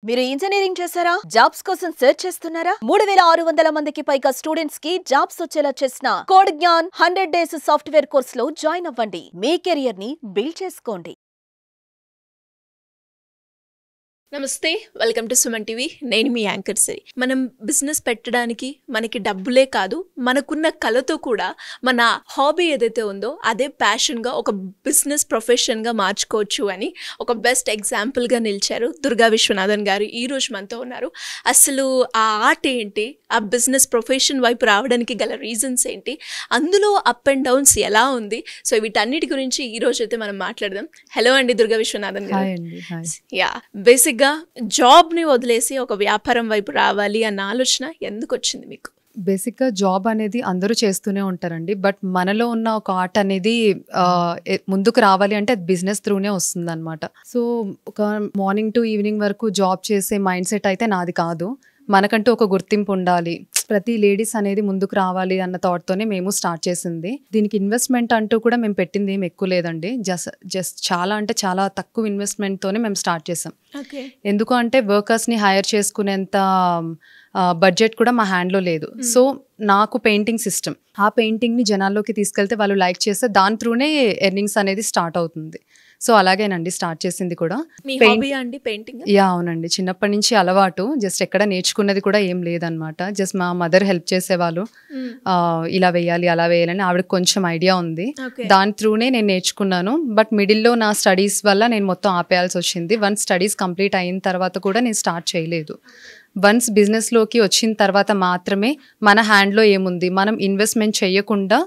మీరు ఇంజనీరింగ్ చేశారా? జాబ్స్ కోసం సెర్చ్ చేస్తున్నారా? 3600 మందికి పైగా స్టూడెంట్స్ కి జాబ్స్ వచ్చేలా చేసిన code Gyan 100 days software course లో జాయిన్ అవ్వండి. మీ కెరియర్ ని బిల్డ్ చేసుకోండి. నమస్తే, వెల్కమ్ టు సుమన్ టీవీ. నేను మీ యాంకర్ సిరి. మనం బిజినెస్ పెట్టడానికి మనకి డబ్బులే కాదు, మనకున్న కళతో కూడా మన హాబీ ఏదైతే ఉందో అదే ప్యాషన్గా ఒక బిజినెస్ ప్రొఫెషన్గా మార్చుకోవచ్చు అని ఒక బెస్ట్ ఎగ్జాంపుల్గా నిలిచారు దుర్గా విశ్వనాథన్ గారు. ఈరోజు మనతో ఉన్నారు. అసలు ఆ ఆర్ట్ ఏంటి, ఆ బిజినెస్ ప్రొఫెషన్ వైపు రావడానికి గల రీజన్స్ ఏంటి, అందులో అప్ అండ్ డౌన్స్ ఎలా ఉంది, సో వీటన్నిటి గురించి ఈరోజు అయితే మనం మాట్లాడదాం. హలో అండి దుర్గా విశ్వనాథన్ గారు. యా, బేసిక్ జాబ్ ని వదిలేసి ఒక వ్యాపారం వైపు రావాలి అన్న ఆలోచన ఎందుకు వచ్చింది మీకు? బేసిక్గా జాబ్ అనేది అందరూ చేస్తూనే ఉంటారండి, బట్ మనలో ఉన్న ఒక ఆర్ట్ అనేది ముందుకు రావాలి అంటే అది బిజినెస్ త్రూనే వస్తుంది అనమాట. సో ఒక మార్నింగ్ టు ఈవినింగ్ వరకు జాబ్ చేసే మైండ్ సెట్ అయితే నాది కాదు. మనకంటూ ఒక గుర్తింపు ఉండాలి, ప్రతి లేడీస్ అనేది ముందుకు రావాలి అన్న థాట్తోనే మేము స్టార్ట్ చేసింది. దీనికి ఇన్వెస్ట్మెంట్ అంటూ కూడా మేము పెట్టింది ఏం ఎక్కువ లేదండి. జస్ట్ చాలా అంటే చాలా తక్కువ ఇన్వెస్ట్మెంట్తోనే మేము స్టార్ట్ చేసాం. ఎందుకు అంటే వర్కర్స్ని హైర్ చేసుకునేంత బడ్జెట్ కూడా మా హ్యాండ్లో లేదు. సో నాకు పెయింటింగ్ సిస్టమ్, ఆ పెయింటింగ్ని జనాల్లోకి తీసుకెళ్తే వాళ్ళు లైక్ చేస్తే దాని త్రూనే ఎర్నింగ్స్ అనేది స్టార్ట్ అవుతుంది. సో అలాగేనండి స్టార్ట్ చేసింది కూడా. యా అవునండి, చిన్నప్పటి నుంచి అలవాటు. జస్ట్ ఎక్కడ నేర్చుకున్నది కూడా ఏం లేదనమాట. జస్ట్ మా మదర్ హెల్ప్ చేసేవాళ్ళు, ఇలా వేయాలి అలా వేయాలని ఆవిడకి కొంచెం ఐడియా ఉంది. దాని త్రూనే నేను నేర్చుకున్నాను. బట్ మిడిల్లో నా స్టడీస్ వల్ల నేను మొత్తం ఆపేయాల్సి వచ్చింది. వన్స్ స్టడీస్ కంప్లీట్ అయిన తర్వాత కూడా నేను స్టార్ట్ చేయలేదు. వన్స్ బిజినెస్లోకి వచ్చిన తర్వాత మాత్రమే మన హ్యాండ్లో ఏముంది, మనం ఇన్వెస్ట్మెంట్ చేయకుండా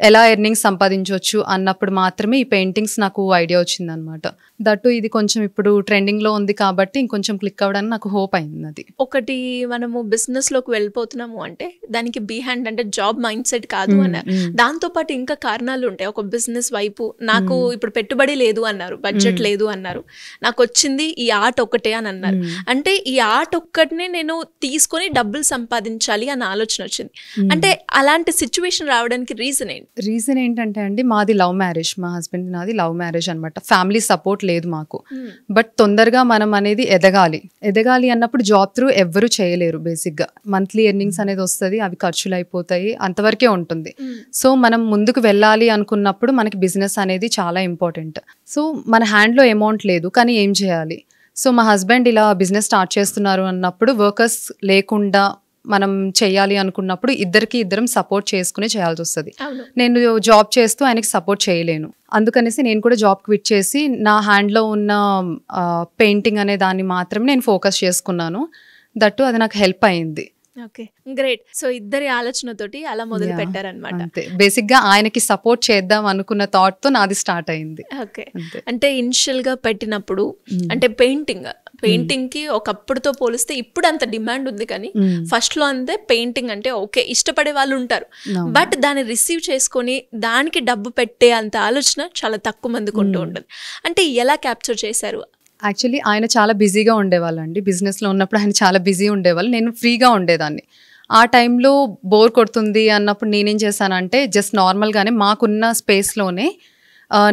ఎలా ఎర్నింగ్స్ సంపాదించవచ్చు అన్నప్పుడు మాత్రమే ఈ పెయింటింగ్స్ నాకు ఐడియా వచ్చిందనమాట. దట్టు ఇది కొంచెం ఇప్పుడు ట్రెండింగ్లో ఉంది కాబట్టి ఇంకొంచెం క్లిక్ అవ్వడానికి నాకు హోప్ అయింది. అది ఒకటి, మనము బిజినెస్లోకి వెళ్ళిపోతున్నాము అంటే దానికి బిహైండ్ అంటే జాబ్ మైండ్ సెట్ కాదు అన్నారు. దాంతోపాటు ఇంకా కారణాలు ఉంటాయి. ఒక బిజినెస్ వైపు నాకు ఇప్పుడు పెట్టుబడి లేదు అన్నారు, బడ్జెట్ లేదు అన్నారు, నాకు వచ్చింది ఈ ఆర్ట్ ఒక్కటే అని అన్నారు. అంటే ఈ ఆర్ట్ ఒక్కటినే నేను తీసుకొని డబ్బులు సంపాదించాలి అన్న ఆలోచన వచ్చింది. అంటే అలాంటి సిచ్యువేషన్ రావడానికి రీజన్ ఏంటంటే అండి, మాది లవ్ మ్యారేజ్, మా హస్బెండ్ నాది లవ్ మ్యారేజ్ అనమాట. ఫ్యామిలీ సపోర్ట్ లేదు మాకు. బట్ తొందరగా మనం అనేది ఎదగాలి అన్నప్పుడు జాబ్ త్రూ ఎవ్వరూ చేయలేరు. బేసిక్గా మంత్లీ ఎర్నింగ్స్ అనేది వస్తుంది, అవి ఖర్చులు అయిపోతాయి, అంతవరకే ఉంటుంది. సో మనం ముందుకు వెళ్ళాలి అనుకున్నప్పుడు మనకి బిజినెస్ అనేది చాలా ఇంపార్టెంట్. సో మన హ్యాండ్లో అమౌంట్ లేదు, కానీ ఏం చేయాలి? సో మా హస్బెండ్ ఇలా బిజినెస్ స్టార్ట్ చేస్తున్నారు అన్నప్పుడు వర్కర్స్ లేకుండా మనం చేయాలి అనుకున్నప్పుడు ఇద్దరం సపోర్ట్ చేసుకుని చేయాల్సి వస్తుంది. నేను జాబ్ చేస్తూ ఆయనకి సపోర్ట్ చేయలేను. అందుకనేసి నేను కూడా జాబ్ క్విట్ చేసి నా హ్యాండ్లో ఉన్న పెయింటింగ్ అనే దాన్ని మాత్రమే నేను ఫోకస్ చేసుకున్నాను. దట్టు అది నాకు హెల్ప్ అయింది. Okay, great. సో ఇద్దరి ఆలోచనతోటి అలా మొదలు పెట్టారనమాట. అంతే, బేసిక్ గా ఆయనకి సపోర్ట్ చేద్దాం అనుకున్న థాట్ తో నాది స్టార్ట్ అయింది. ఓకే, అంటే ఇనిషియల్ గా పెట్టినప్పుడు అంటే పెయింటింగ్ కి ఒకప్పుడుతో పోలిస్తే ఇప్పుడు అంత డిమాండ్ ఉంది, కానీ ఫస్ట్ లో అంతే పెయింటింగ్ అంటే ఓకే ఇష్టపడే వాళ్ళు ఉంటారు, బట్ దాన్ని రిసీవ్ చేసుకొని దానికి డబ్బు పెట్టే అంత ఆలోచన చాలా తక్కువ మందికి ఉంటూ ఉంటుంది. అంటే ఎలా క్యాప్చర్ చేశారు? యాక్చువల్లీ ఆయన చాలా బిజీగా ఉండేవాళ్ళు అండి. బిజినెస్లో ఉన్నప్పుడు ఆయన చాలా బిజీ ఉండేవాళ్ళు, నేను ఫ్రీగా ఉండేదాన్ని. ఆ టైంలో బోర్ కొడుతుంది అన్నప్పుడు నేనేం చేశానంటే జస్ట్ నార్మల్గానే మాకున్న స్పేస్లోనే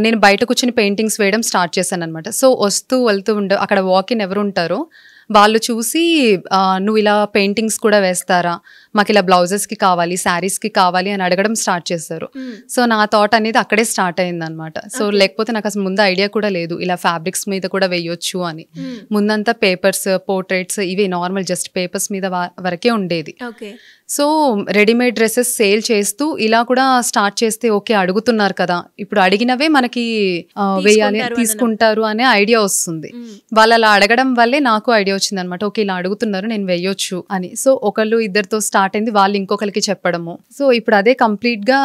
నేను బయట కూర్చొని పెయింటింగ్స్ వేయడం స్టార్ట్ చేశాను అనమాట. సో వస్తూ వెళ్తూ అక్కడ వాకిన్ ఎవరు ఉంటారో వాళ్ళు చూసి నువ్వు ఇలా పెయింటింగ్స్ కూడా వేస్తారా, మాకు ఇలా బ్లౌజెస్కి కావాలి, శారీస్కి కావాలి అని అడగడం స్టార్ట్ చేశారు. సో నా థాట్ అనేది అక్కడే స్టార్ట్ అయింది అనమాట. సో లేకపోతే నాకు అసలు ముందు ఐడియా కూడా లేదు ఇలా ఫ్యాబ్రిక్స్ మీద కూడా వేయొచ్చు అని. ముందంతా పేపర్స్, పోర్ట్రేట్స్, ఇవి నార్మల్ జస్ట్ పేపర్స్ మీద వరకే ఉండేది. సో రెడీమేడ్ డ్రెస్సెస్ సేల్ చేస్తూ ఇలా కూడా స్టార్ట్ చేస్తే ఓకే అడుగుతున్నారు కదా, ఇప్పుడు అడిగినవే మనకి వేయాలి, తీసుకుంటారు అనే ఐడియా వస్తుంది. వాళ్ళు అలా అడగడం వల్లే నాకు ఐడియా వచ్చింది అనమాట. ఓకే ఇలా అడుగుతున్నారు, నేను వేయొచ్చు అని. సో ఒకళ్ళు ఇద్దరితో స్టార్ట్ అయింది, వాళ్ళు ఇంకొకరికి చెప్పడము. సో ఇప్పుడు అదే కంప్లీట్ గా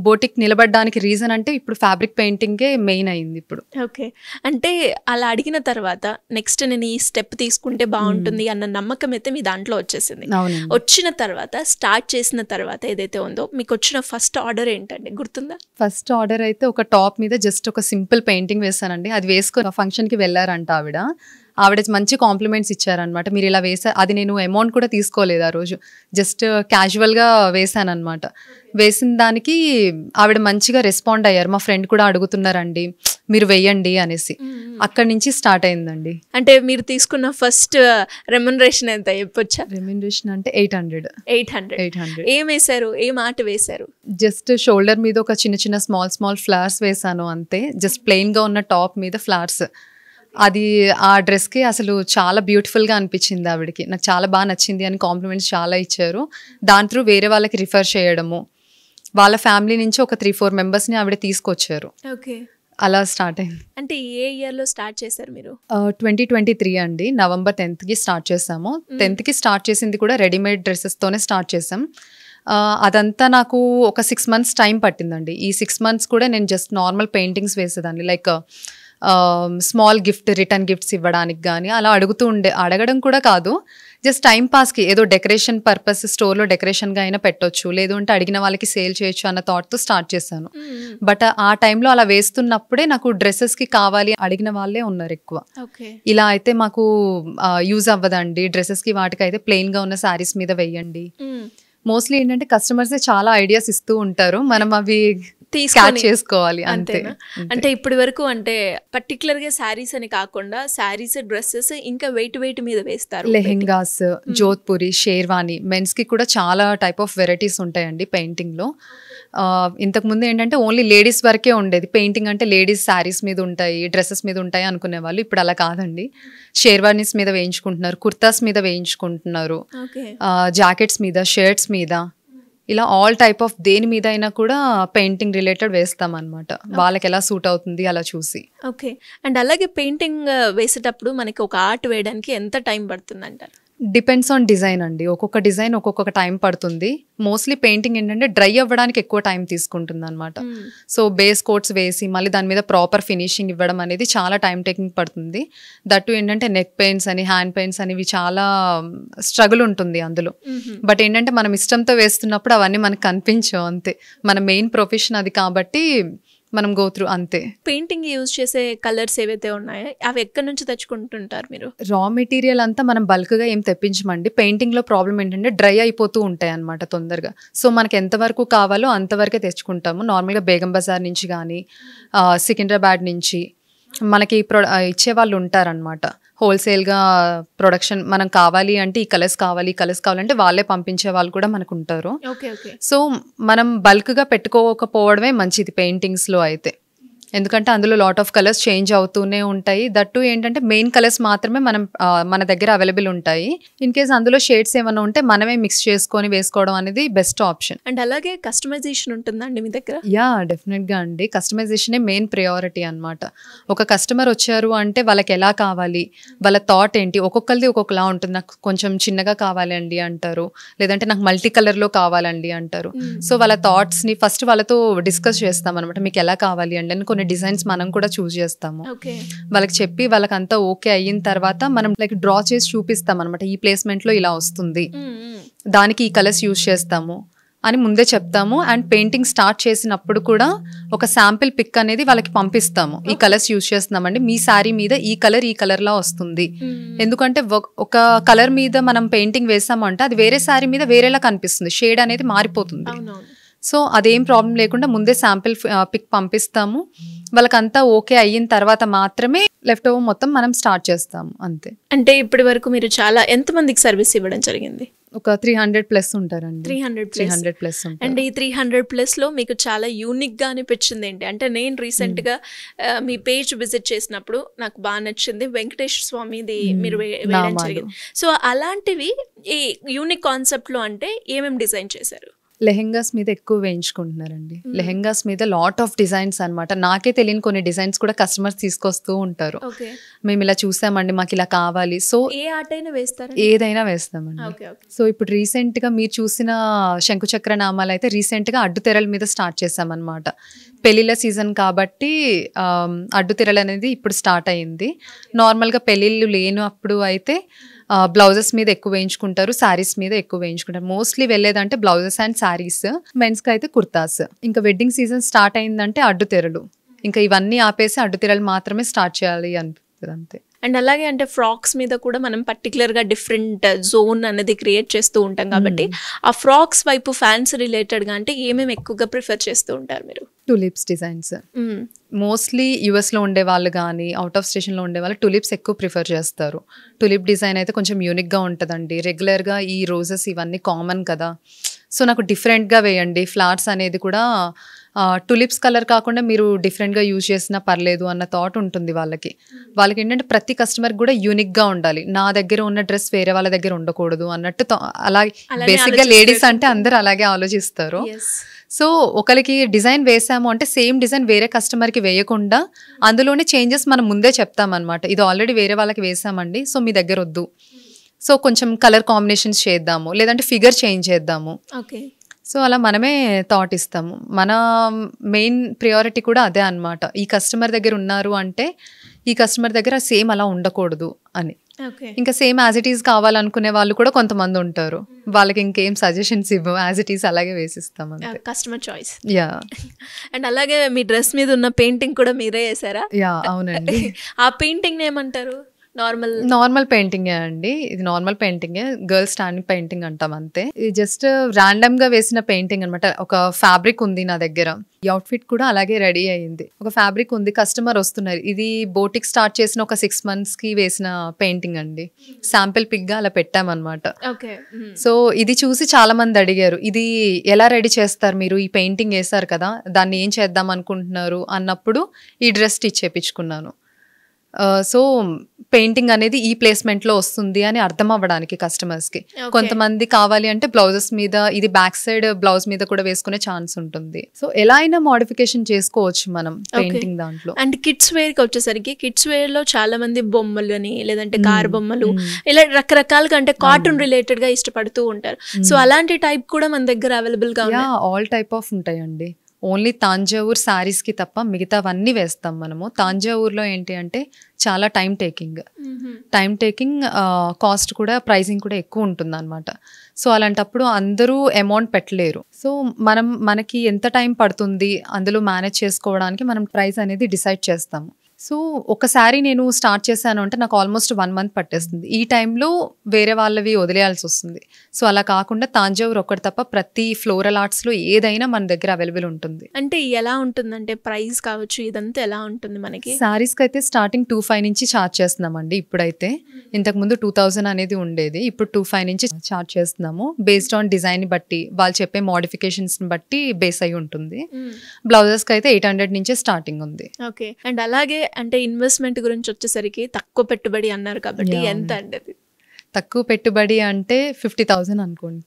బోటిక్ నిలబడడానికి రీజన్ అంటే ఇప్పుడు ఫ్యాబ్రిక్ పెయింటింగే మెయిన్ అయింది ఇప్పుడు. ఓకే, అంటే అలా అడిగిన తర్వాత నెక్స్ట్ నేను ఈ స్టెప్ తీసుకుంటే బాగుంటుంది అన్న నమ్మకం అయితే మీ దాంట్లో వచ్చేసింది. వచ్చిన తర్వాత స్టార్ట్ చేసిన తర్వాత ఏదైతే ఉందో మీకు వచ్చిన ఫస్ట్ ఆర్డర్ ఏంటండి, గుర్తుందా? ఫస్ట్ ఆర్డర్ అయితే ఒక టాప్ మీద జస్ట్ ఒక సింపుల్ పెయింటింగ్ వేసానండి. అది వేసుకొని ఫంక్షన్ కి వెళ్ళారంట ఆవిడ. ఆవిడ మంచి కాంప్లిమెంట్స్ ఇచ్చారనమాట. మీరు ఇలా అది నేను అమౌంట్ కూడా తీసుకోలేదు ఆ రోజు, జస్ట్ క్యాజువల్గా వేసాను అనమాట. వేసిన దానికి ఆవిడ మంచిగా రెస్పాండ్ అయ్యారు. మా ఫ్రెండ్ కూడా అడుగుతున్నారండి మీరు వెయ్యండి అనేసి. అక్కడి నుంచి స్టార్ట్ అయిందండి. అంటే మీరు తీసుకున్న ఫస్ట్ రెమ్యునరేషన్ ఎంత చెప్పొచ్చా? రెమ్యునరేషన్ అంటే 800. ఏం వేశారు, ఏం ఆర్ట్ వేశారు? జస్ట్ షోల్డర్ మీద ఒక చిన్న చిన్న స్మాల్ ఫ్లవర్స్ వేసాను అంతే. జస్ట్ ప్లెయిన్గా ఉన్న టాప్ మీద ఫ్లవర్స్. అది ఆ డ్రెస్కి అసలు చాలా బ్యూటిఫుల్గా అనిపించింది ఆవిడకి. నాకు చాలా బాగా నచ్చింది అని కాంప్లిమెంట్స్ చాలా ఇచ్చారు. దాని త్రూ వేరే వాళ్ళకి రిఫర్ చేయడము, వాళ్ళ ఫ్యామిలీ నుంచి ఒక 3-4 మెంబర్స్ని ఆవిడ తీసుకొచ్చారు. ఓకే, అలా స్టార్ట్ అయింది. అంటే ఏ ఇయర్లో స్టార్ట్ చేశారు మీరు? 2023 అండి, November 10th స్టార్ట్ చేసాము. 10th స్టార్ట్ చేసింది కూడా రెడీమేడ్ డ్రెస్సెస్తోనే స్టార్ట్ చేసాం. అదంతా నాకు ఒక 6 months టైం పట్టిందండి. ఈ 6 months కూడా నేను జస్ట్ నార్మల్ పెయింటింగ్స్ వేసేదాన్ని. లైక్ స్మాల్ రిటర్న్ గిఫ్ట్స్ ఇవ్వడానికి కానీ అలా అడగడం కూడా కాదు, జస్ట్ టైం పాస్కి ఏదో డెకరేషన్ పర్పస్ స్టోర్లో డెకరేషన్గా అయినా పెట్టొచ్చు, లేదు అంటే అడిగిన వాళ్ళకి సేల్ చేయొచ్చు అన్న థాట్తో స్టార్ట్ చేశాను. బట్ ఆ టైంలో అలా వేస్తున్నప్పుడే నాకు డ్రెస్సెస్కి కావాలి అడిగిన వాళ్ళే ఉన్నారు ఎక్కువ. ఇలా అయితే మాకు యూజ్ అవ్వదండి డ్రెస్సెస్కి, వాటికి అయితే ప్లెయిన్గా ఉన్న శారీస్ మీద వేయండి. మోస్ట్లీ ఏంటంటే కస్టమర్సే చాలా ఐడియాస్ ఇస్తూ ఉంటారు, మనం అవి క్యాచ్ చేసుకోవాలి అంతే. అంటే ఇప్పటి వరకు అంటే పర్టికులర్ గా శారీస్ అని కాకుండా శారీస్, డ్రెస్సెస్ ఇంకా వెయిట్ మీద వేస్తారు. లెహెంగాస్, జోధ్పూరి, షేర్వాణి, మెన్స్ కి కూడా చాలా టైప్ ఆఫ్ వెరైటీస్ ఉంటాయండి పెయింటింగ్ లో. ఇంతకు ముందు ఏంటంటే ఓన్లీ లేడీస్ వరకే ఉండేది పెయింటింగ్, అంటే లేడీస్ శారీస్ మీద ఉంటాయి, డ్రెస్సెస్ మీద ఉంటాయి అనుకునే వాళ్ళు. ఇప్పుడు అలా కాదండి, షేర్వానీస్ మీద వేయించుకుంటున్నారు, కుర్తాస్ మీద వేయించుకుంటున్నారు, జాకెట్స్ మీద, షర్ట్స్ మీద, ఇలా ఆల్ టైప్ ఆఫ్ దేని మీద అయినా కూడా పెయింటింగ్ రిలేటెడ్ వేస్తాం అనమాట, వాళ్ళకి ఎలా సూట్ అవుతుంది అలా చూసి. ఓకే, అండ్ అలాగే పెయింటింగ్ వేసేటప్పుడు మనకి ఒక ఆర్ట్ వేయడానికి ఎంత టైం పడుతుంది అంటారు? డిపెండ్స్ ఆన్ డిజైన్ అండి, ఒక్కొక్క డిజైన్ ఒక్కొక్క టైం పడుతుంది. మోస్ట్లీ పెయింటింగ్ ఏంటంటే డ్రై అవ్వడానికి ఎక్కువ టైం తీసుకుంటుంది అనమాట. సో బేస్ కోట్స్ వేసి మళ్ళీ దాని మీద ప్రాపర్ ఫినిషింగ్ ఇవ్వడం అనేది చాలా టైం టేకింగ్ పడుతుంది. దట్టు ఏంటంటే నెక్ పెయింట్స్ అని, హ్యాండ్ పెయింట్స్ అనేవి చాలా స్ట్రగుల్ ఉంటుంది అందులో. బట్ ఏంటంటే మనం ఇష్టంతో వేస్తున్నప్పుడు అవన్నీ మనకు కనిపించవు అంతే, మన మెయిన్ ప్రొఫెషన్ అది కాబట్టి మనం గో త్రూ అంతే. పెయింటింగ్ యూజ్ చేసే కలర్స్ ఏవైతే ఉన్నాయో అవి ఎక్కడి నుంచి తెచ్చుకుంటుంటారు మీరు? రా మెటీరియల్ అంతా మనం బల్క్గా ఏం తెప్పించమండి. పెయింటింగ్లో ప్రాబ్లం ఏంటంటే డ్రై అయిపోతూ ఉంటాయి అనమాట తొందరగా. సో మనకి ఎంతవరకు కావాలో అంతవరకే తెచ్చుకుంటాము. నార్మల్గా బేగం బజార్ నుంచి కానీ సికింద్రాబాద్ నుంచి మనకి ఇచ్చే వాళ్ళు ఉంటారనమాట, హోల్సేల్గా ప్రొడక్షన్. మనం కావాలి అంటే ఈ కలర్స్ కావాలంటే వాళ్ళే పంపించే వాళ్ళు కూడా మనకు ఉంటారు. సో మనం బల్క్గా పెట్టుకోకపోవడమే మంచిది పెయింటింగ్స్లో అయితే, ఎందుకంటే అందులో లాట్ ఆఫ్ కలర్స్ చేంజ్ అవుతూనే ఉంటాయి. దట్టు ఏంటంటే మెయిన్ కలర్స్ మాత్రమే మన దగ్గర అవైలబుల్ ఉంటాయి. ఇన్ కేస్ అందులో షేడ్స్ ఏమైనా ఉంటే మనమే మిక్స్ చేసుకొని వేసుకోవడం అనేది బెస్ట్ ఆప్షన్. అండ్ అలాగే కస్టమైజేషన్ ఉంటుందండి మీ దగ్గర? యా, డెఫినెట్గా అండి, కస్టమైజేషనే మెయిన్ ప్రయారిటీ అనమాట. ఒక కస్టమర్ వచ్చారు అంటే వాళ్ళకి ఎలా కావాలి, వాళ్ళ థాట్ ఏంటి, ఒక్కొక్కరిది ఒక్కొక్కలా ఉంటుంది. నాకు కొంచెం చిన్నగా కావాలండి అంటారు, లేదంటే నాకు మల్టీ కలర్లో కావాలండి అంటారు. సో వాళ్ళ థాట్స్ని ఫస్ట్ వాళ్ళతో డిస్కస్ చేస్తాం అనమాట, మీకు ఎలా కావాలి అండి అని. కొన్ని డిజైన్స్ మనం కూడా చూస్ చేస్తాము, వాళ్ళకి చెప్పి వాళ్ళకి అంతా ఓకే అయిన తర్వాత మనం లైక్ డ్రా చేసి చూపిస్తాం అనమాట, ఈ ప్లేస్మెంట్ లో ఇలా వస్తుంది, దానికి ఈ కలర్స్ యూజ్ చేస్తాము అని ముందే చెప్తాము. అండ్ పెయింటింగ్ స్టార్ట్ చేసినప్పుడు కూడా ఒక శాంపిల్ పిక్ అనేది వాళ్ళకి పంపిస్తాము, ఈ కలర్స్ యూజ్ చేస్తున్నామండి, మీ శారీ మీద ఈ కలర్ లా వస్తుంది. ఎందుకంటే ఒక కలర్ మీద మనం పెయింటింగ్ వేసామంటే అది వేరే శారీ మీద వేరేలా కనిపిస్తుంది, షేడ్ అనేది మారిపోతుంది. సో అదేం ప్రాబ్లం లేకుండా ముందే శాంపిల్ పిక్ పంపిస్తాము, వాళ్ళకంతా ఓకే అయిన తర్వాత మాత్రమే లెఫ్ట్ ఓవర్ మొత్తం మనం స్టార్ట్ చేస్తాము అంతే. అంటే ఇప్పటి వరకు మీరు చాలా ఎంతమందికి సర్వీస్ ఇవ్వడం జరిగింది? ఒక 300+ ఉంటారండి. 300+. అండ్ ఈ 300+ లో మీకు చాలా యూనిక్ గా అనిపించింది ఏంటి అంటే, నేను రీసెంట్ గా మీ పేజ్ విజిట్ చేసినప్పుడు నాకు బాగా నచ్చింది, వెంకటేశ్వర స్వామిది మీరు వేయడం జరిగింది. సో అలాంటివి ఈ యూనిక్ కాన్సెప్ట్ లో అంటే ఏమేమి డిజైన్ చేశారు? లెహెంగాస్ మీద ఎక్కువ వేయించుకుంటున్నారండి. లెహెంగాస్ మీద లాట్ ఆఫ్ డిజైన్స్ అనమాట, నాకే తెలియని కొన్ని డిజైన్స్ కూడా కస్టమర్స్ తీసుకొస్తూ ఉంటారు. మేము ఇలా చూసామండి, మాకు ఇలా కావాలి. సో ఏ ఆర్ట్ అయినా వేస్తారు? ఏదైనా వేస్తామండి. సో ఇప్పుడు రీసెంట్ గా మీరు చూసిన శంకుచక్ర నామాలు అయితే రీసెంట్ గా అడ్డుతెరల మీద స్టార్ట్ చేసామన్నమాట. పెళ్లిళ్ళ సీజన్ కాబట్టి అడ్డుతెరలు అనేది ఇప్పుడు స్టార్ట్ అయింది. నార్మల్గా పెళ్లిళ్ళు లేనప్పుడు అయితే బ్లౌజెస్ మీద ఎక్కువ వేయించుకుంటారు, శారీస్ మీద ఎక్కువ వేయించుకుంటారు. మోస్ట్లీ వెళ్ళేదంటే బ్లౌజెస్ అండ్ శారీస్, మెన్స్ కి అయితే కుర్తాస్. ఇంకా వెడ్డింగ్ సీజన్ స్టార్ట్ అయిందంటే అడ్డుతెరలు, ఇంకా ఇవన్నీ ఆపేసి అడ్డుతెరలు మాత్రమే స్టార్ట్ చేయాలి అనిపిస్తుంది అంతే. అండ్ అలాగే అంటే ఫ్రాక్స్ మీద కూడా మనం పర్టికులర్గా డిఫరెంట్ జోన్ అనేది క్రియేట్ చేస్తూ ఉంటాం కాబట్టి ఆ ఫ్రాక్స్ వైపు ఫ్యాన్స్ రిలేటెడ్గా అంటే ఏమేమి ఎక్కువగా ప్రిఫర్ చేస్తూ ఉంటారు మీరు? టులిప్స్ డిజైన్స్ మోస్ట్లీ యూఎస్లో ఉండే వాళ్ళు కానీ అవుట్ ఆఫ్ స్టేషన్లో ఉండే వాళ్ళు టులిప్స్ ఎక్కువ ప్రిఫర్ చేస్తారు. టులిప్ డిజైన్ అయితే కొంచెం యూనిక్గా ఉంటుందండి. రెగ్యులర్గా ఈ రోజెస్ ఇవన్నీ కామన్ కదా, సో నాకు డిఫరెంట్గా వేయండి. ఫ్లవర్స్ అనేది కూడా టులిప్స్ కలర్ కాకుండా మీరు డిఫరెంట్గా యూజ్ చేసినా పర్లేదు అన్న థాట్ ఉంటుంది వాళ్ళకి. వాళ్ళకి ఏంటంటే ప్రతి కస్టమర్కి కూడా యూనిక్గా ఉండాలి, నా దగ్గర ఉన్న డ్రెస్ వేరే వాళ్ళ దగ్గర ఉండకూడదు అన్నట్టు. అలా బేసిక్గా లేడీస్ అంటే అందరూ అలాగే ఆలోచిస్తారు. సో ఒకరికి డిజైన్ వేసాము అంటే సేమ్ డిజైన్ వేరే కస్టమర్కి వేయకుండా అందులోనే చేంజెస్ మనం ముందే చెప్తామన్నమాట. ఇది ఆల్రెడీ వేరే వాళ్ళకి వేసామండి, సో మీ దగ్గర వద్దు, సో కొంచెం కలర్ కాంబినేషన్స్ చేద్దాము, లేదంటే ఫిగర్ చేంజ్ చేద్దాము. ఓకే. సో అలా మనమే థాట్ ఇస్తాము. మన మెయిన్ ప్రియారిటీ కూడా అదే అనమాట. ఈ కస్టమర్ దగ్గర ఉన్నారు అంటే ఈ కస్టమర్ దగ్గర సేమ్ అలా ఉండకూడదు అని. ఇంకా సేమ్ యాజ్ ఇట్ ఈస్ కావాలనుకునే వాళ్ళు కూడా కొంతమంది ఉంటారు, వాళ్ళకి ఇంకేం సజెషన్స్ ఇవ్వము, యాజ్ ఇట్ ఈస్ అలాగే వేసిస్తాం అంతే. Customer choice. యా. అండ్ అలాగే మీ డ్రెస్ మీద ఉన్న పెయింటింగ్ కూడా మీరే వేసారా? యా అవునండి. ఆ పెయింటింగ్ ఏమంటారు? నార్మల్ పెయింటింగే అండి. ఇది నార్మల్ పెయింటింగే, గర్ల్ స్టాండింగ్ పెయింటింగ్ అంటాం అంతే. ఇది జస్ట్ ర్యాండమ్ గా వేసిన పెయింటింగ్ అనమాట. ఒక ఫ్యాబ్రిక్ ఉంది నా దగ్గర, ఈ అవుట్ఫిట్ కూడా అలాగే రెడీ అయ్యింది. ఒక ఫ్యాబ్రిక్ ఉంది, కస్టమర్ వస్తున్నారు. ఇది బోటిక్ స్టార్ట్ చేసిన ఒక 6 months కి వేసిన పెయింటింగ్ అండి. శాంపిల్ పిక్ గా అలా పెట్టామన్నమాట. సో ఇది చూసి చాలా మంది అడిగారు, ఇది ఎలా రెడీ చేస్తారు మీరు, ఈ పెయింటింగ్ వేసారు కదా, దాన్ని ఏం చేద్దాం అనుకుంటున్నారు అన్నప్పుడు ఈ డ్రెస్ స్టిచ్ చేయించుకున్నాను. సో పెయింటింగ్ అనేది ఈ ప్లేస్మెంట్ లో వస్తుంది అని అర్థం అవ్వడానికి కస్టమర్స్ కి. కొంతమంది కావాలి అంటే బ్లౌజెస్ మీద, ఇది బ్యాక్ సైడ్ బ్లౌజ్ మీద కూడా వేసుకునే ఛాన్స్ ఉంటుంది. సో ఎలా అయినా మోడిఫికేషన్ చేసుకోవచ్చు మనం పెయింటింగ్ దాంట్లో. అండ్ కిడ్స్ వేర్ కి వచ్చేసరికి కిడ్స్ వేర్ లో చాలా మంది బొమ్మలని లేదంటే కార్ బొమ్మలు ఇలా రకరకాలుగా అంటే కార్టూన్ రిలేటెడ్ గా ఇష్టపడుతూ ఉంటారు. సో అలాంటి టైప్ కూడా మన దగ్గర అవైలబుల్ గా ఆల్ టైప్ ఆఫ్ ఉంటాయండి. ఓన్లీ తాంజావూర్ శారీస్కి తప్ప మిగతావన్నీ వేస్తాం మనము. తాంజావూర్లో ఏంటి అంటే చాలా టైం టేకింగ్, కాస్ట్ కూడా, ప్రైసింగ్ కూడా ఎక్కువ ఉంటుంది అనమాట. సో అలాంటప్పుడు అందరూ అమౌంట్ పెట్టలేరు. సో మనకి ఎంత టైం పడుతుంది అందులో మేనేజ్ చేసుకోవడానికి మనం ప్రైస్ అనేది డిసైడ్ చేస్తాము. సో ఒకసారి నేను స్టార్ట్ చేశాను అంటే నాకు ఆల్మోస్ట్ 1 month పట్టేస్తుంది. ఈ టైంలో వేరే వాళ్ళవి వదిలేయాల్సి వస్తుంది. సో అలా కాకుండా తాంజావూర్ ఒక్కటి తప్ప ప్రతి ఫ్లోరల్ ఆర్ట్స్లో ఏదైనా మన దగ్గర అవైలబుల్ ఉంటుంది. అంటే ఎలా ఉంటుందంటే ప్రైస్ కావచ్చు ఇదంతా ఎలా ఉంటుంది మనకి? శారీస్కి అయితే స్టార్టింగ్ 2,500 నుంచి ఛార్జ్ చేస్తున్నామండి. ఇప్పుడైతే ఇంతకుముందు 2,000 అనేది ఉండేది, ఇప్పుడు 2,500 నుంచి ఛార్జ్ చేస్తున్నాము. బేస్డ్ ఆన్ డిజైన్ బట్టి, వాళ్ళు చెప్పే మోడిఫికేషన్స్ బట్టి బేస్ అయి ఉంటుంది. బ్లౌజెస్కి అయితే 800 నుంచే స్టార్టింగ్ ఉంది. ఓకే. అండ్ అలాగే అంటే ఇన్వెస్ట్మెంట్ గురించి వచ్చేసరికి తక్కువ పెట్టుబడి అన్నారు కాబట్టి ఎంత అంటే? తక్కువ పెట్టుబడి అంటే 50,000 అనుకోండి.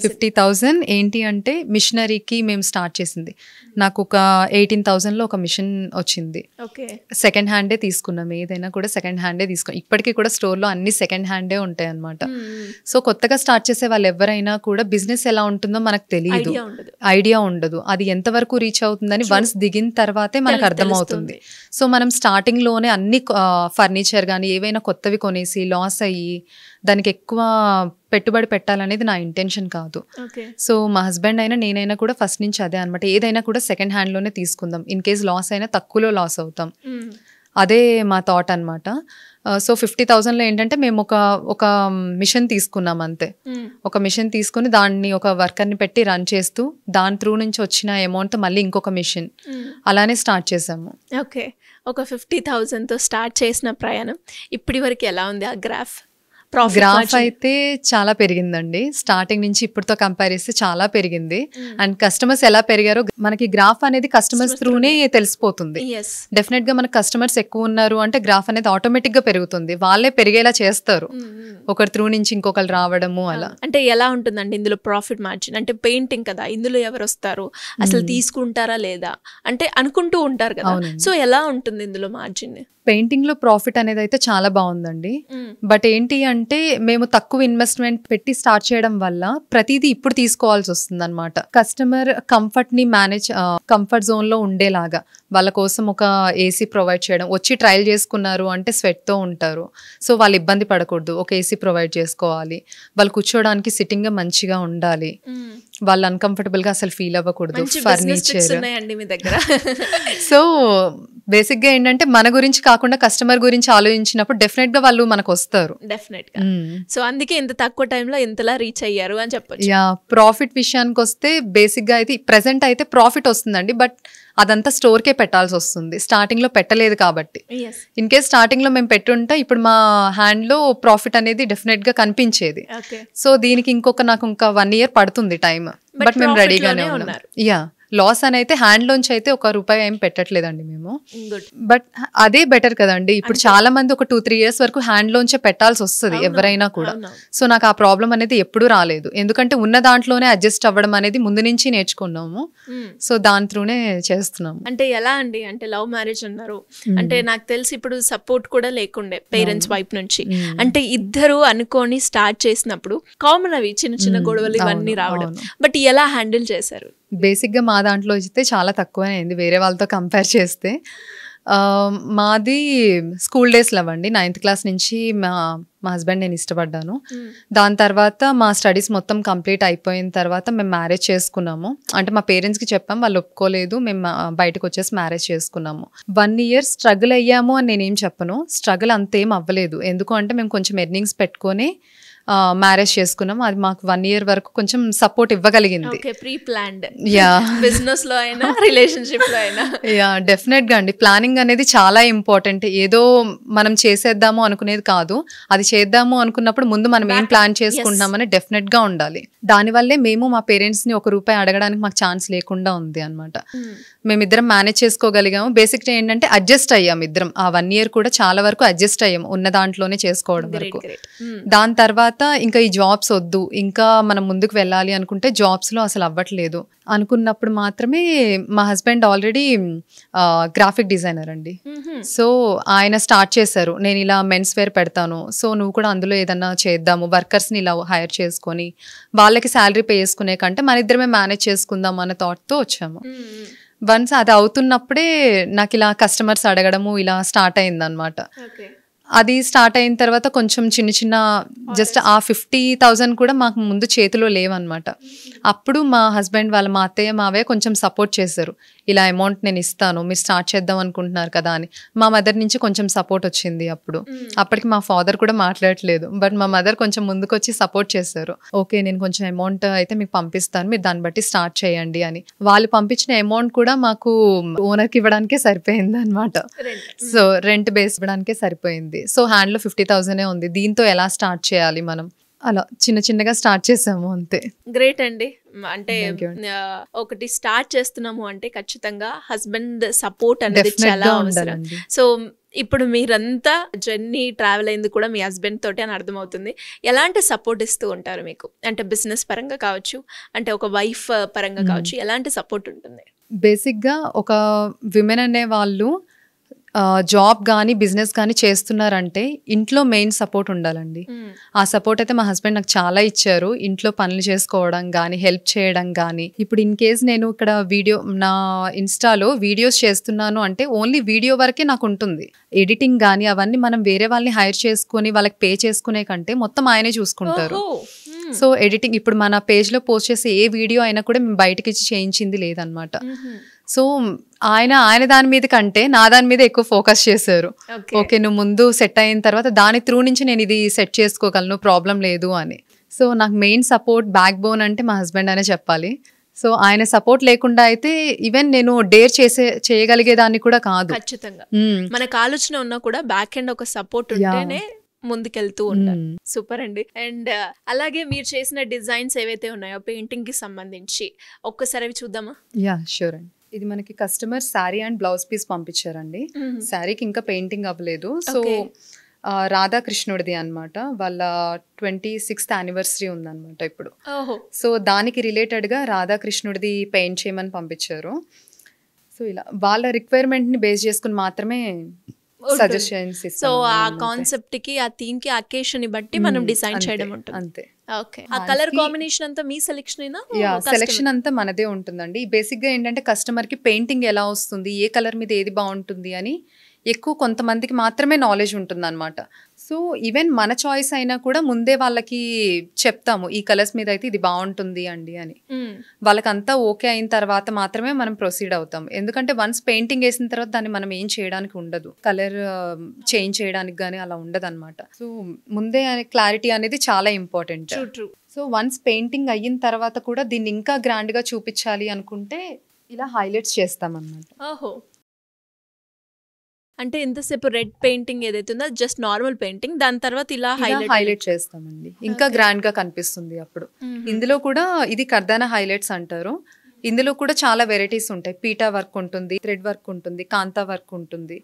50,000 ఏంటి అంటే మిషనరీకి మేము స్టార్ట్ చేసింది. నాకు ఒక 18,000లో ఒక మిషన్ వచ్చింది. సెకండ్ హ్యాండే తీసుకున్నాం, ఏదైనా కూడా సెకండ్ హ్యాండే తీసుకున్నాం. ఇప్పటికీ కూడా స్టోర్లో అన్ని సెకండ్ హ్యాండే ఉంటాయి అనమాట. సో కొత్తగా స్టార్ట్ చేసే వాళ్ళు ఎవరైనా కూడా బిజినెస్ ఎలా ఉంటుందో మనకు తెలియదు, ఐడియా ఉండదు. అది ఎంతవరకు రీచ్ అవుతుందని వన్స్ దిగిన తర్వాతే మనకు అర్థమవుతుంది. సో మనం స్టార్టింగ్ లోనే అన్ని ఫర్నిచర్ కానీ ఏవైనా కొత్తవి కొనేసి లాస్ అయ్యి దానికి ఎక్కువ పెట్టుబడి పెట్టాలనేది నా ఇంటెన్షన్ కాదు. సో మా హస్బెండ్ అయినా నేనైనా కూడా ఫస్ట్ నుంచి అదే అనమాట, ఏదైనా కూడా సెకండ్ హ్యాండ్లోనే తీసుకుందాం, ఇన్ కేస్ లాస్ అయినా తక్కువలో లాస్ అవుతాం, అదే మా థాట్ అనమాట. సో 50,000లో ఏంటంటే మేము ఒక మిషన్ తీసుకున్నాం అంతే. ఒక మిషన్ తీసుకుని దాన్ని ఒక వర్కర్ని పెట్టి రన్ చేస్తూ దాని త్రూ నుంచి వచ్చిన అమౌంట్ మళ్ళీ ఇంకొక మిషన్ అలానే స్టార్ట్ చేసాము. ఓకే. ఒక 50,000తో స్టార్ట్ చేసిన ప్రయాణం ఇప్పటి వరకు ఎలా ఉంది ఆ గ్రాఫ్? గ్రాఫ్ అయితే చాలా పెరిగిందండి. స్టార్టింగ్ నుంచి ఇప్పటితో కంపేర్ చేస్తే చాలా పెరిగింది. అండ్ కస్టమర్స్ ఎలా పెరిగారో మనకి గ్రాఫ్ అనేది కస్టమర్స్ త్రూనే తెలిసిపోతుంది. డెఫినెట్ గా మనకు కస్టమర్స్ ఎక్కువ ఉన్నారు అంటే గ్రాఫ్ అనేది ఆటోమేటిక్ గా పెరుగుతుంది, వాళ్ళే పెరిగేలా చేస్తారు, ఒకరి త్రూ నుంచి ఇంకొకరు రావడము అలా. అంటే ఎలా ఉంటుందండి ఇందులో ప్రాఫిట్ మార్జిన్? అంటే పెయింటింగ్ కదా, ఇందులో ఎవరు వస్తారు, అసలు తీసుకుంటారా లేదా అంటే అనుకుంటూ ఉంటారు కదా, సో ఎలా ఉంటుంది ఇందులో మార్జిన్? పెయింటింగ్ లో ప్రాఫిట్ అనేది అయితే చాలా బాగుందండి. బట్ ఏంటి అంటే మేము తక్కువ ఇన్వెస్ట్మెంట్ పెట్టి స్టార్ట్ చేయడం వల్ల ప్రతిదీ ఇప్పుడు తీసుకోవాల్సి వస్తుంది అనమాట. కస్టమర్ కంఫర్ట్ ని మేనేజ్, కంఫర్ట్ జోన్ లో ఉండేలాగా వాళ్ళ కోసం ఒక ఏసీ ప్రొవైడ్ చేయడం, వచ్చి ట్రయల్ చేసుకున్నారు అంటే స్వెట్తో ఉంటారు, సో వాళ్ళు ఇబ్బంది పడకూడదు, ఒక ఏసీ ప్రొవైడ్ చేసుకోవాలి, వాళ్ళు కూర్చోడానికి సిట్టింగ్ మంచిగా ఉండాలి, వాళ్ళు అన్కంఫర్టబుల్గా అసలు ఫీల్ అవ్వకూడదు, ఫర్నిచర్. సో బేసిక్గా ఏంటంటే మన గురించి కాకుండా కస్టమర్ గురించి ఆలోచించినప్పుడు డెఫినెట్గా వాళ్ళు మనకు వస్తారు. డెఫినెట్గా. సో అందుకే ఇంత తక్కువ టైంలో ఇంతలా రీచ్ అయ్యారు అని చెప్పొచ్చు. యా, ప్రాఫిట్ విషయానికి వస్తే బేసిక్గా అయితే ప్రెసెంట్ అయితే ప్రాఫిట్ వస్తుందండి, బట్ అదంతా స్టోర్కే పెట్టాల్సి వస్తుంది, స్టార్టింగ్లో పెట్టలేదు కాబట్టి. ఇన్ కేస్ స్టార్టింగ్లో మేము పెట్టుంటే ఇప్పుడు మా హ్యాండ్లో ప్రాఫిట్ అనేది డెఫినెట్గా కనిపించేది. సో దీనికి నాకు ఇంకా 1 year పడుతుంది టైం, బట్ మేము రెడీగానే ఉన్నాం. యా, లాస్ అని అయితే హ్యాండ్లోంచి అయితే ₹1 ఏం పెట్టట్లేదండి మేము, బట్ అదే బెటర్ కదండి. ఇప్పుడు చాలా మంది ఒక 2-3 years వరకు హ్యాండ్లోంచే పెట్టాల్సి వస్తుంది ఎవరైనా కూడా. సో నాకు ఆ ప్రాబ్లం అనేది ఎప్పుడూ రాలేదు, ఎందుకంటే ఉన్న దాంట్లోనే అడ్జస్ట్ అవ్వడం అనేది ముందు నుంచి నేర్చుకున్నాము. సో దాని త్రూనే చేస్తున్నాము. అంటే ఎలా అండి, అంటే లవ్ మ్యారేజ్ అన్నారు, అంటే నాకు తెలిసి ఇప్పుడు సపోర్ట్ కూడా లేకుండే పేరెంట్స్ వైపు నుంచి, అంటే ఇద్దరు అనుకొని స్టార్ట్ చేసినప్పుడు కామన్ అవి చిన్న చిన్న గొడవలు ఇవన్నీ రావడం, బట్ ఎలా హ్యాండిల్ చేశారు? బేసిక్గా మా దాంట్లో అయితే చాలా తక్కువనే అయింది వేరే వాళ్ళతో కంపేర్ చేస్తే. మాది స్కూల్ డేస్లో అవ్వండి, 9th class నుంచి మా హస్బెండ్ నేను ఇష్టపడ్డాను. దాని తర్వాత మా స్టడీస్ మొత్తం కంప్లీట్ అయిపోయిన తర్వాత మేము మ్యారేజ్ చేసుకున్నాము. అంటే మా పేరెంట్స్కి చెప్పాము, వాళ్ళు ఒప్పుకోలేదు, మేము బయటకు వచ్చేసి మ్యారేజ్ చేసుకున్నాము. 1 year స్ట్రగుల్ అయ్యాము అని నేనేం చెప్పను, స్ట్రగుల్ అంతేం అవ్వలేదు, ఎందుకు అంటే మేము కొంచెం ఎర్నింగ్స్ పెట్టుకొని మ్యారేజ్ చేసుకున్నాం. అది మాకు 1 year వరకు కొంచెం సపోర్ట్ ఇవ్వగలిగింది. యా, డెఫినెట్ గా అండి, ప్లానింగ్ అనేది చాలా ఇంపార్టెంట్. ఏదో మనం చేసేద్దాము అనుకునేది కాదు, అది చేద్దాము అనుకున్నప్పుడు ముందు మనం ఏం ప్లాన్ చేసుకుంటున్నామని డెఫినెట్ గా ఉండాలి. దానివల్లే మేము మా పేరెంట్స్ ని ₹1 అడగడానికి మాకు ఛాన్స్ లేకుండా ఉంది అనమాట. మేమిద్దరం మేనేజ్ చేసుకోగలిగాము. బేసిక్గా ఏంటంటే అడ్జస్ట్ అయ్యాము ఇద్దరం. ఆ 1 year కూడా చాలా వరకు అడ్జస్ట్ అయ్యాము ఉన్న దాంట్లోనే చేసుకోవడం వరకు. దాని తర్వాత ఇంకా ఈ జాబ్స్ వద్దు, ఇంకా మనం ముందుకు వెళ్ళాలి అనుకుంటే జాబ్స్ లో అసలు అవ్వట్లేదు అనుకున్నప్పుడు మాత్రమే మా హస్బెండ్ ఆల్రెడీ గ్రాఫిక్ డిజైనర్ అండి. సో ఆయన స్టార్ట్ చేశారు, నేను ఇలా మెన్స్ వేర్ పెడతాను, సో నువ్వు కూడా అందులో ఏదన్నా చేద్దాము, వర్కర్స్ని ఇలా హైర్ చేసుకొని వాళ్ళకి శాలరీ పే చేసుకునే కంటే మన ఇద్దరమే మేనేజ్ చేసుకుందాం అన్న థాట్తో వచ్చాము. వన్స్ అది అవుతున్నప్పుడే నాకు ఇలా కస్టమర్స్ అడగడము ఇలా స్టార్ట్ అయిందనమాట. అది స్టార్ట్ అయిన తర్వాత కొంచెం చిన్న చిన్న జస్ట్ ఆ 50,000 కూడా మాకు ముందు చేతిలో లేవన్నమాట. అప్పుడు మా హస్బెండ్ వాళ్ళ మా అత్తయ్య మావయ్య కొంచెం సపోర్ట్ చేశారు, ఇలా అమౌంట్ నేను ఇస్తాను, మీరు స్టార్ట్ చేద్దాం అనుకుంటున్నారు కదా అని. మా మదర్ నుంచి కొంచెం సపోర్ట్ వచ్చింది. అప్పటికి మా ఫాదర్ కూడా మాట్లాడట్లేదు, బట్ మా మదర్ కొంచెం ముందుకు వచ్చి సపోర్ట్ చేశారు. ఓకే, నేను కొంచెం అమౌంట్ అయితే మీకు పంపిస్తాను, మీరు దాన్ని బట్టి స్టార్ట్ చేయండి అని. వాళ్ళు పంపించిన అమౌంట్ కూడా మాకు ఓనర్కి ఇవ్వడానికే సరిపోయింది అనమాట. సో రెంట్ బేస్ ఇవ్వడానికే సరిపోయింది. సో హ్యాండ్లో 50,000 ఉంది, దీంతో ఎలా స్టార్ట్ చేయాలి మనం, అలా చిన్న చిన్నగా స్టార్ట్ చేసాము అంతే. గ్రేట్ అండి. అంటే ఒకటి స్టార్ట్ చేస్తున్నాము అంటే ఖచ్చితంగా హస్బెండ్ సపోర్ట్ అనేది చాలా అవసరం. సో ఇప్పుడు మీరంతా జర్నీ ట్రావెల్ అయింది కూడా మీ హస్బెండ్ తోటి అని అర్థమవుతుంది. ఎలాంటి సపోర్ట్ ఇస్తూ ఉంటారు మీకు, అంటే బిజినెస్ పరంగా కావచ్చు, అంటే ఒక వైఫ్ పరంగా కావచ్చు, ఎలాంటి సపోర్ట్ ఉంటుంది? బేసిక్గా ఒక విమెన్ అనే వాళ్ళు జాబ్ కానీ బిజినెస్ కానీ చేస్తున్నారంటే ఇంట్లో మెయిన్ సపోర్ట్ ఉండాలండి. ఆ సపోర్ట్ అయితే మా హస్బెండ్ నాకు చాలా ఇచ్చారు. ఇంట్లో పనులు చేసుకోవడం కానీ, హెల్ప్ చేయడం కానీ. ఇప్పుడు ఇన్ కేస్ నేను ఇక్కడ నా ఇన్స్టాలో వీడియోస్ చేస్తున్నాను అంటే ఓన్లీ వీడియో వరకే నాకు ఉంటుంది. ఎడిటింగ్ కానీ అవన్నీ మనం వేరే వాళ్ళని హైర్ చేసుకుని వాళ్ళకి పే చేసుకునే కంటే మొత్తం ఆయనే చూసుకుంటారు. సో ఎడిటింగ్ ఇప్పుడు మన పేజ్లో పోస్ట్ చేసే ఏ వీడియో అయినా కూడా మేము బయటకి ఇచ్చి చేయించింది లేదనమాట. సో ఆయన దాని మీద కంటే నా దాని మీద ఎక్కువ ఫోకస్ చేశారు. ఓకే, నువ్వు ముందు సెట్ అయిన తర్వాత దాని త్రూ నుంచి నేను ఇది సెట్ చేసుకోగలను, ప్రాబ్లం లేదు అని. సో నాకు మెయిన్ సపోర్ట్ బ్యాక్ బోన్ అంటే మా హస్బెండ్ అనే చెప్పాలి. సో ఆయన సపోర్ట్ లేకుండా అయితే ఈవెన్ నేను డేర్ చేయగలిగేదాన్ని కూడా కాదు. ఖచ్చితంగా మనకు ఆలోచన ఉన్నా కూడా బ్యాక్ ఎండ్ ఒక సపోర్ట్ ఉంటేనే ముందుకెళ్తూ ఉంటారు. సూపర్ అండి. అండ్ అలాగే మీరు చేసిన డిజైన్స్ ఏవైతే ఉన్నాయో పెయింటింగ్ కి సంబంధించి ఒక్కసారి అవి చూద్దామా? యా, షూర్ అండి. ఇది మనకి customer sari and blouse piece పంపించారండి. శారీకి ఇంకా పెయింటింగ్ అవ్వలేదు. సో రాధాకృష్ణుడిది అనమాట, వాళ్ళ 26th anniversary ఉందన్నమాట ఇప్పుడు. సో దానికి రిలేటెడ్గా రాధాకృష్ణుడిది పెయింట్ చేయమని పంపించారు. సో ఇలా వాళ్ళ రిక్వైర్మెంట్ని బేస్ చేసుకుని మాత్రమే సజెషన్స్ సో ఆ కాన్సెప్ట్ కి ఆ థీమ్ కి అకేషన్ ని బట్టి మనం డిసైడ్ చేయడం ఉంటుంది. అంతే. ఓకే. ఆ కలర్ కాంబినేషన్ అంతా మీ సెలెక్షన్ అయినా? సెలెక్షన్ అంతా మనదే ఉంటుందండి. బేసిక్ గా ఏంటంటే కస్టమర్ కి పెయింటింగ్ ఎలా వస్తుంది, ఏ కలర్ మీద ఏది బాగుంటుంది అని ఎక్కువ కొంతమందికి మాత్రమే నాలెడ్జ్ ఉంటుంది అనమాట. సో ఈవెన్ మన చాయిస్ అయినా కూడా ముందే వాళ్ళకి చెప్తాము ఈ కలర్స్ మీద అయితే ఇది బాగుంటుంది అండి అని. వాళ్ళకంతా ఓకే అయిన తర్వాత మాత్రమే మనం ప్రొసీడ్ అవుతాం. ఎందుకంటే వన్స్ పెయింటింగ్ వేసిన తర్వాత దాన్ని మనం ఏం చేయడానికి ఉండదు, కలర్ చేంజ్ చేయడానికి కానీ అలా ఉండదు అనమాట. సో ముందే క్లారిటీ అనేది చాలా ఇంపార్టెంట్. సో వన్స్ పెయింటింగ్ అయిన తర్వాత కూడా దీన్ని ఇంకా గ్రాండ్ గా చూపించాలి అనుకుంటే ఇలా హైలైట్స్ చేస్తాం అన్నమాట. ఓహో, అంటే ఎంతసేపు రెడ్ పెయింటింగ్ ఏదైతే ఉందో జస్ట్ నార్మల్ పెయింటింగ్, దాని తర్వాత ఇలా హైలైట్ చేస్తామండి, ఇంకా గ్రాండ్ గా కనిపిస్తుంది అప్పుడు. ఇందులో కూడా ఇది కర్దానా హైలైట్స్ అంటారు. ఇందులో కూడా చాలా వెరైటీస్ ఉంటాయి. పీటా వర్క్ ఉంటుంది, థ్రెడ్ వర్క్ ఉంటుంది, కాంతా వర్క్ ఉంటుంది.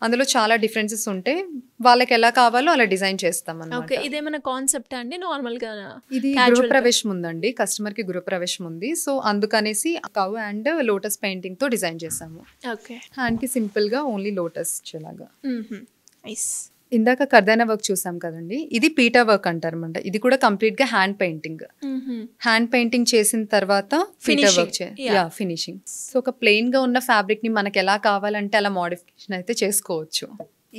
అందులో చాలా డిఫరెన్సెస్ ఉంటాయి. వాళ్ళకి ఎలా కావాలో అలా డిజైన్ చేస్తాం అన్నమాట. ఇదేమైనా కాన్సెప్ట్ అండి? నార్మల్ గా ఇది గృహప్రవేశం ఉందండి, కస్టమర్ కి గృహప్రవేశం ఉంది. సో అందుకనేసి కవ్ అండ్ లోటస్ పెయింటింగ్ తో డిజైన్ చేసాము. హ్యాండ్ కి సింపుల్ గా ఓన్లీ లోటస్ ఇచ్చేలాగా. ఇందాక కర్దానా వర్క్ చూసాం కదండి, ఇది పీటా వర్క్ అంటారన్నమాట. ఇది కూడా కంప్లీట్ గా హ్యాండ్ పెయింటింగ్. హ్యాండ్ పెయింటింగ్ చేసిన తర్వాత పీటా వర్క్ ఫినిషింగ్. సో ఒక ప్లెయిన్ గా ఉన్న ఫ్యాబ్రిక్ ని మనకి ఎలా కావాలంటే అలా మోడిఫికేషన్ అయితే చేసుకోవచ్చు.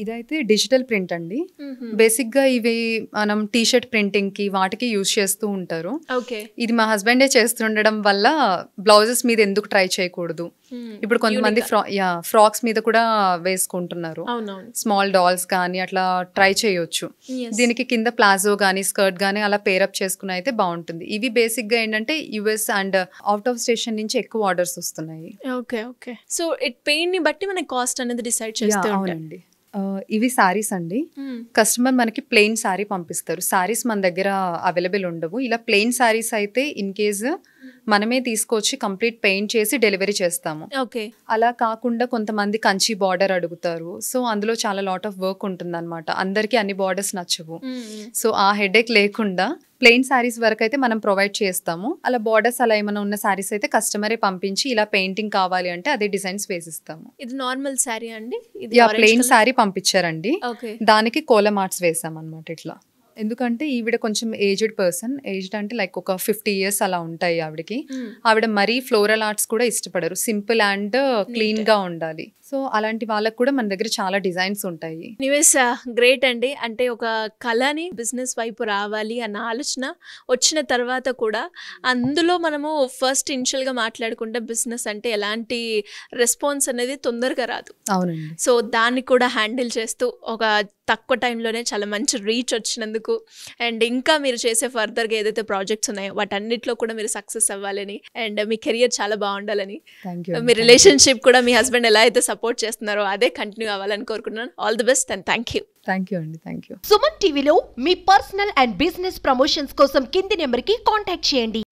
ఇదైతే డిజిటల్ ప్రింట్ అండి. బేసిక్ గా ఇవి మనం టీషర్ట్ ప్రింటింగ్ కి వాటికి యూజ్ చేస్తూ ఉంటారు. ఇది మా హస్బెండే చేస్తుండడం వల్ల బ్లౌజెస్ మీద ఎందుకు ట్రై చేయకూడదు, ఇప్పుడు కొంతమంది ఫ్రాక్స్ మీద కూడా వేసుకుంటున్నారు. స్మాల్ డాల్స్ కానీ అట్లా ట్రై చేయొచ్చు. దీనికి కింద ప్లాజో గానీ స్కర్ట్ గానీ అలా పేరప్ చేసుకుని అయితే బాగుంటుంది. ఇవి బేసిక్ గా ఏంటంటే US and out of station నుంచి ఎక్కువ ఆర్డర్స్ వస్తున్నాయి. సో ఇట్ పెయిన్ ని బట్టి మనకి కాస్ట్ అనేది డిసైడ్ చేస్తాం. అవునండి. ఇవి సారీస్ అండి. కస్టమర్ మనకి ప్లెయిన్ సారీ పంపిస్తారు. సారీస్ మన దగ్గర అవైలబుల్ ఉండవు. ఇలా ప్లెయిన్ సారీస్ అయితే ఇన్ కేస్ మనమే తీసుకొచ్చి కంప్లీట్ పెయింట్ చేసి డెలివరీ చేస్తాము. అలా కాకుండా కొంతమంది కంచి బార్డర్ అడుగుతారు. సో అందులో చాలా లాట్ ఆఫ్ వర్క్ ఉంటుంది అనమాట. అందరికి అన్ని బార్డర్స్ నచ్చవు. సో ఆ హెడేక్ లేకుండా ప్లెయిన్ సారీస్ వరకు అయితే మనం ప్రొవైడ్ చేస్తాము. అలా బార్డర్స్ అలా ఏమైనా ఉన్న సారీస్ అయితే కస్టమరే పంపించి ఇలా పెయింటింగ్ కావాలి అంటే అదే డిజైన్స్ వేసిస్తాము. ఇది నార్మల్ సారీ అండి, ప్లెయిన్ సారీ పంపించారండి. దానికి కోలం ఆర్ట్స్ వేసాం అనమాట ఇట్లా. ఎందుకంటే ఈవిడ కొంచెం ఏజ్డ్ పర్సన్, ఏజ్డ్ అంటే లైక్ ఒక 50 years అలా ఉంటాయి ఆవిడకి. ఆవిడ మరీ ఫ్లోరల్ ఆర్ట్స్ కూడా ఇష్టపడరు, సింపుల్ అండ్ క్లీన్ గా ఉండాలి. సో అలాంటి వాళ్ళకి కూడా మన దగ్గర చాలా డిజైన్స్ ఉంటాయి. నివేస్ గ్రేట్ అండి. అంటే ఒక కళని బిజినెస్ వైపు రావాలి అన్న ఆలోచన వచ్చిన తర్వాత కూడా అందులో మనము ఫస్ట్ ఇనిషియల్ గా మాట్లాడుకుంటే బిజినెస్ అంటే ఎలాంటి రెస్పాన్స్ అనేది తొందరగా రాదు. అవునండి. సో దాన్ని కూడా హ్యాండిల్ చేస్తూ ఒక తక్కువ టైంలోనే చాలా మంచి రీచ్ వచ్చినందుకు అండ్ ఇంకా మీరు చేసే ఫర్దర్గా ఏదైతే ప్రాజెక్ట్స్ ఉన్నాయో వాటన్నిటిలో కూడా మీరు సక్సెస్ అవ్వాలని అండ్ మీ కెరియర్ చాలా బాగుండాలని, మీ రిలేషన్షిప్ కూడా మీ హస్బెండ్ ఎలా అయితే సపోర్ట్ చేస్తున్నారో అదే కంటిన్యూ అవ్వాలని కోరుకుంటున్నాను. All the best and thank you. Thank you అండి. Thank you. సుమన్ టీవీలో మీ పర్సనల్ అండ్ బిజినెస్ ప్రమోషన్స్ కోసం కింది నెంబర్కి కాంటాక్ట్ చేయండి.